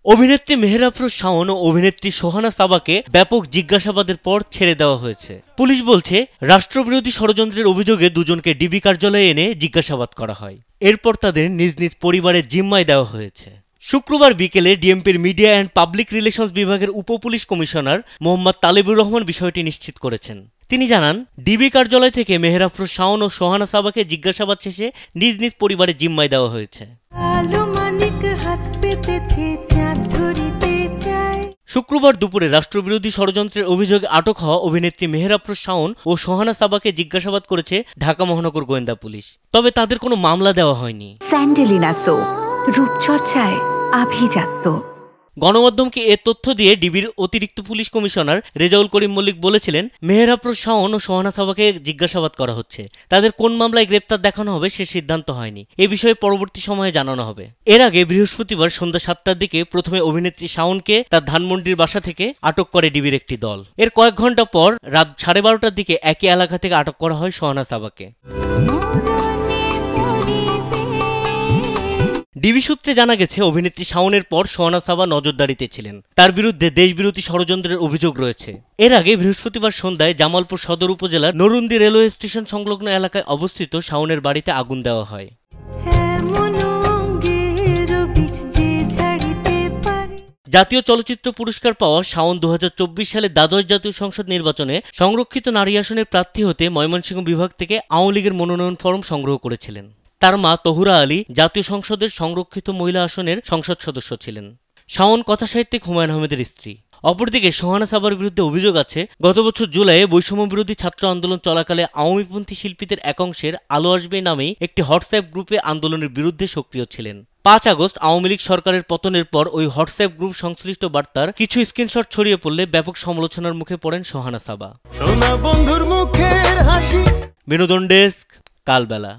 অভিনেত্রী মেহের আফরোজ শাওন ও অভিনেত্রী সোহানা সাবাকে ব্যাপক জিজ্ঞাসাবাদের পর ছেড়ে দেওয়া হয়েছে। পুলিশ বলছে, রাষ্ট্রবিরোধী ষড়যন্ত্রের অভিযোগে দুজনকে ডিবি কার্যালয়ে এনে জিজ্ঞাসাবাদ করা হয়। এরপর তাদের নিজ নিজ পরিবারের জিম্মায় দেওয়া হয়েছে। শুক্রবার বিকেলে ডিএমপির মিডিয়া অ্যান্ড পাবলিক রিলেশনস বিভাগের উপপুলিশ কমিশনার মোহাম্মদ তালেবুর রহমান বিষয়টি নিশ্চিত করেছেন। তিনি জানান, ডিবি কার্যালয় থেকে মেহের আফরোজ শাওন ও সোহানা সাবাকে জিজ্ঞাসাবাদ শেষে নিজ নিজ পরিবারের জিম্মায় দেওয়া হয়েছে। শুক্রবার দুপুরে রাষ্ট্রবিরোধী ষড়যন্ত্রের অভিযোগে আটক হওয়া অভিনেত্রী মেহের আফরোজ শাওন ও সোহানা সাবাকে জিজ্ঞাসাবাদ করেছে ঢাকা মহানগর গোয়েন্দা পুলিশ। তবে তাদের কোনো মামলা দেওয়া হয়নি। স্যান্ডেলিনা সো, রূপচর্চায় আভিজাত্য। গণমাধ্যমকে এ তথ্য দিয়ে ডিবির অতিরিক্ত পুলিশ কমিশনার রেজাউল করিম মল্লিক বলেছিলেন, মেহের আফরোজ শাওন ও সোহানা সাবাকে জিজ্ঞাসাবাদ করা হচ্ছে। তাদের কোন মামলায় গ্রেপ্তার দেখানো হবে সে সিদ্ধান্ত হয়নি। এ বিষয়ে পরবর্তী সময়ে জানানো হবে। এর আগে বৃহস্পতিবার সন্ধ্যা 7টার দিকে প্রথমে অভিনেত্রী শাওনকে তার ধানমন্ডির বাসা থেকে আটক করে ডিবির একটি দল। এর কয়েক ঘন্টা পর রাত 12:30টার দিকে একই এলাকা থেকে আটক করা হয় সোহানা সাবাকে। ডিবি সূত্রে জানা গেছে, অভিনেত্রী শাওনের পর সোহানা সাবা নজরদারিতে ছিলেন। তার বিরুদ্ধে দেশবিরোধী ষড়যন্ত্রের অভিযোগ রয়েছে। এর আগে বৃহস্পতিবার সন্ধ্যায় জামালপুর সদর উপজেলার নরুন্দি রেলওয়ে স্টেশন সংলগ্ন এলাকায় অবস্থিত শাওনের বাড়িতে আগুন দেওয়া হয়। জাতীয় চলচ্চিত্র পুরস্কার পাওয়া শাওন 2024 সালে দ্বাদশ জাতীয় সংসদ নির্বাচনে সংরক্ষিত নারী আসনের প্রার্থী হতে ময়মনসিংহ বিভাগ থেকে আওয়ামী লীগের মনোনয়ন ফরম সংগ্রহ করেছিলেন। তার মা তহুরা আলী জাতীয় সংসদের সংরক্ষিত মহিলা আসনের সংসদ সদস্য ছিলেন। শাওন কথাসাহিত্যিক হুমায়ুন আহমেদের স্ত্রী। অপরদিকে সোহানা সাবার বিরুদ্ধে অভিযোগ আছে, গত বছর জুলাইয়ে বৈষম্য বিরোধী ছাত্র আন্দোলন চলাকালে আওয়ামীপন্থী শিল্পীদের একাংশের আলো আসবে নামেই একটি হোয়াটসঅ্যাপ গ্রুপে আন্দোলনের বিরুদ্ধে সক্রিয় ছিলেন। 5 আগস্ট আওয়ামী লীগ সরকারের পতনের পর ওই হোয়াটসঅ্যাপ গ্রুপ সংশ্লিষ্ট বার্তার কিছু স্ক্রিনশট ছড়িয়ে পড়লে ব্যাপক সমালোচনার মুখে পড়েন সোহানা সাবা। বিনোদন ডেস্ক, কালবেলা।